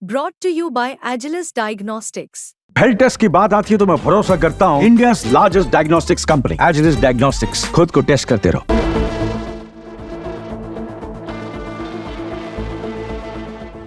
Brought to you by Agilus Diagnostics. Health test की बात आती है तो मैं भरोसा करता हूँ India's largest diagnostics company Agilus Diagnostics. खुद को टेस्ट करते रहो।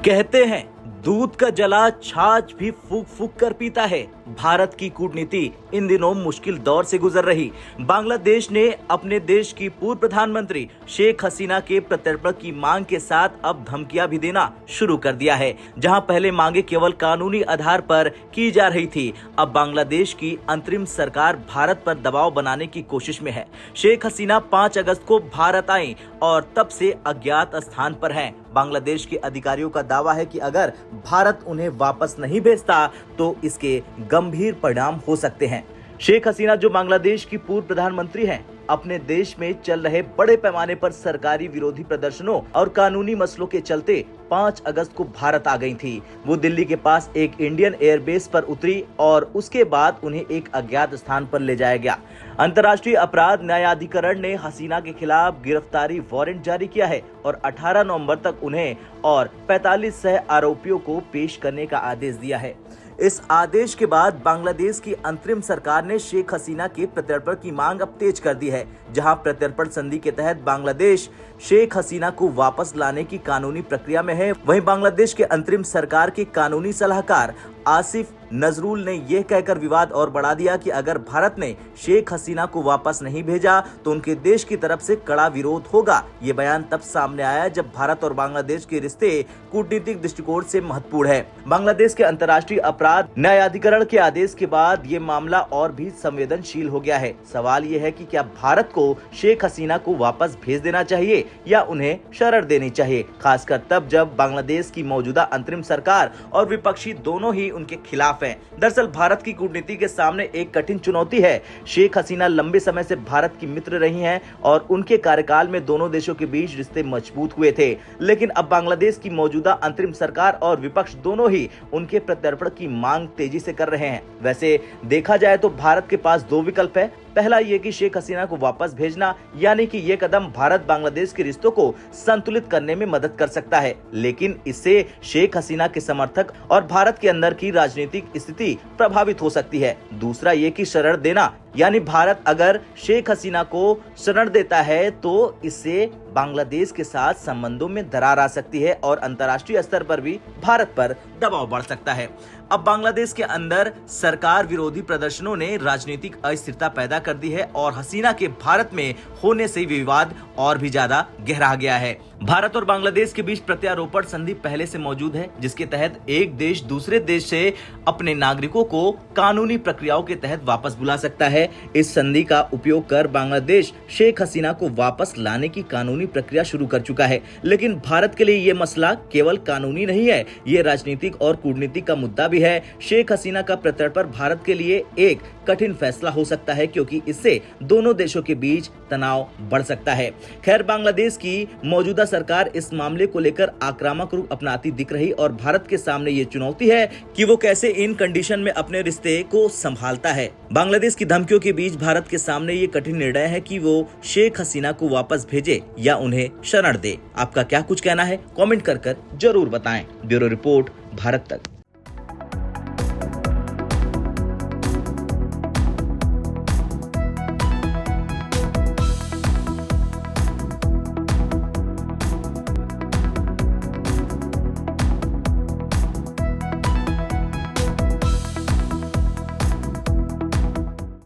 कहते हैं दूध का जला छाछ भी फूक फूक कर पीता है। भारत की कूटनीति इन दिनों मुश्किल दौर से गुजर रही। बांग्लादेश ने अपने देश की पूर्व प्रधानमंत्री शेख हसीना के प्रत्यर्पण की मांग के साथ अब धमकियां भी देना शुरू कर दिया है। जहां पहले मांगे केवल कानूनी आधार पर की जा रही थी, अब बांग्लादेश की अंतरिम सरकार भारत पर दबाव बनाने की कोशिश में है। शेख हसीना 5 अगस्त को भारत आई और तब से अज्ञात स्थान पर हैं। बांग्लादेश के अधिकारियों का दावा है कि अगर भारत उन्हें वापस नहीं भेजता तो इसके गंभीर परिणाम हो सकते हैं। शेख हसीना जो बांग्लादेश की पूर्व प्रधानमंत्री हैं, अपने देश में चल रहे बड़े पैमाने पर सरकारी विरोधी प्रदर्शनों और कानूनी मसलों के चलते 5 अगस्त को भारत आ गई थी। वो दिल्ली के पास एक इंडियन एयरबेस पर उतरी और उसके बाद उन्हें एक अज्ञात स्थान पर ले जाया गया। अंतर्राष्ट्रीय अपराध न्यायाधिकरण ने हसीना के खिलाफ गिरफ्तारी वारंट जारी किया है और 18 नवंबर तक उन्हें और 45 सह आरोपियों को पेश करने का आदेश दिया है। इस आदेश के बाद बांग्लादेश की अंतरिम सरकार ने शेख हसीना के प्रत्यर्पण की मांग अब तेज कर दी है। जहां प्रत्यर्पण संधि के तहत बांग्लादेश शेख हसीना को वापस लाने की कानूनी प्रक्रिया में है, वहीं बांग्लादेश के अंतरिम सरकार के कानूनी सलाहकार आसिफ नजरुल ने यह कहकर विवाद और बढ़ा दिया कि अगर भारत ने शेख हसीना को वापस नहीं भेजा तो उनके देश की तरफ से कड़ा विरोध होगा। ये बयान तब सामने आया जब भारत और बांग्लादेश के रिश्ते कूटनीतिक दृष्टिकोण से महत्वपूर्ण है। बांग्लादेश के अंतर्राष्ट्रीय अपराध न्यायाधिकरण के आदेश के बाद ये मामला और भी संवेदनशील हो गया है। सवाल ये है कि क्या भारत को शेख हसीना को वापस भेज देना चाहिए या उन्हें शरण देनी चाहिए, खासकर तब जब बांग्लादेश की मौजूदा अंतरिम सरकार और विपक्षी दोनों ही उनके खिलाफ हैं। दरअसल भारत की कूटनीति के सामने एक कठिन चुनौती है। शेख हसीना लंबे समय से भारत की मित्र रही हैं और उनके कार्यकाल में दोनों देशों के बीच रिश्ते मजबूत हुए थे, लेकिन अब बांग्लादेश की मौजूदा अंतरिम सरकार और विपक्ष दोनों ही उनके प्रत्यर्पण की मांग तेजी से कर रहे हैं। वैसे देखा जाए तो भारत के पास 2 विकल्प है। पहला ये कि शेख हसीना को वापस भेजना, यानी कि ये कदम भारत बांग्लादेश के रिश्तों को संतुलित करने में मदद कर सकता है, लेकिन इससे शेख हसीना के समर्थक और भारत के अंदर की राजनीतिक स्थिति प्रभावित हो सकती है। दूसरा ये कि शरण देना, यानी भारत अगर शेख हसीना को शरण देता है तो इससे बांग्लादेश के साथ संबंधों में दरार आ सकती है और अंतर्राष्ट्रीय स्तर पर भी भारत पर दबाव बढ़ सकता है। अब बांग्लादेश के अंदर सरकार विरोधी प्रदर्शनों ने राजनीतिक अस्थिरता पैदा कर दी है और हसीना के भारत में होने से विवाद और भी ज्यादा गहरा गया है। भारत और बांग्लादेश के बीच प्रत्यारोपण संधि पहले से मौजूद है, जिसके तहत एक देश दूसरे देश से अपने नागरिकों को कानूनी प्रक्रियाओं के तहत वापस बुला सकता है। इस संधि का उपयोग कर बांग्लादेश शेख हसीना को वापस लाने की कानूनी प्रक्रिया शुरू कर चुका है, लेकिन भारत के लिए ये मसला केवल कानूनी नहीं है, ये राजनीतिक और कूटनीतिक का मुद्दा भी है। शेख हसीना का प्रत्यर्पण भारत के लिए एक कठिन फैसला हो सकता है, क्योंकि इससे दोनों देशों के बीच तनाव बढ़ सकता है। खैर, बांग्लादेश की मौजूदा सरकार इस मामले को लेकर आक्रामक रूप अपनाती दिख रही और भारत के सामने ये चुनौती है कि वो कैसे इन कंडीशन में अपने रिश्ते को संभालता है। बांग्लादेश की धमकियों के बीच भारत के सामने ये कठिन निर्णय है कि वो शेख हसीना को वापस भेजे या उन्हें शरण दे। आपका क्या कुछ कहना है, कमेंट कर जरूर बताएं। ब्यूरो रिपोर्ट, भारत तक।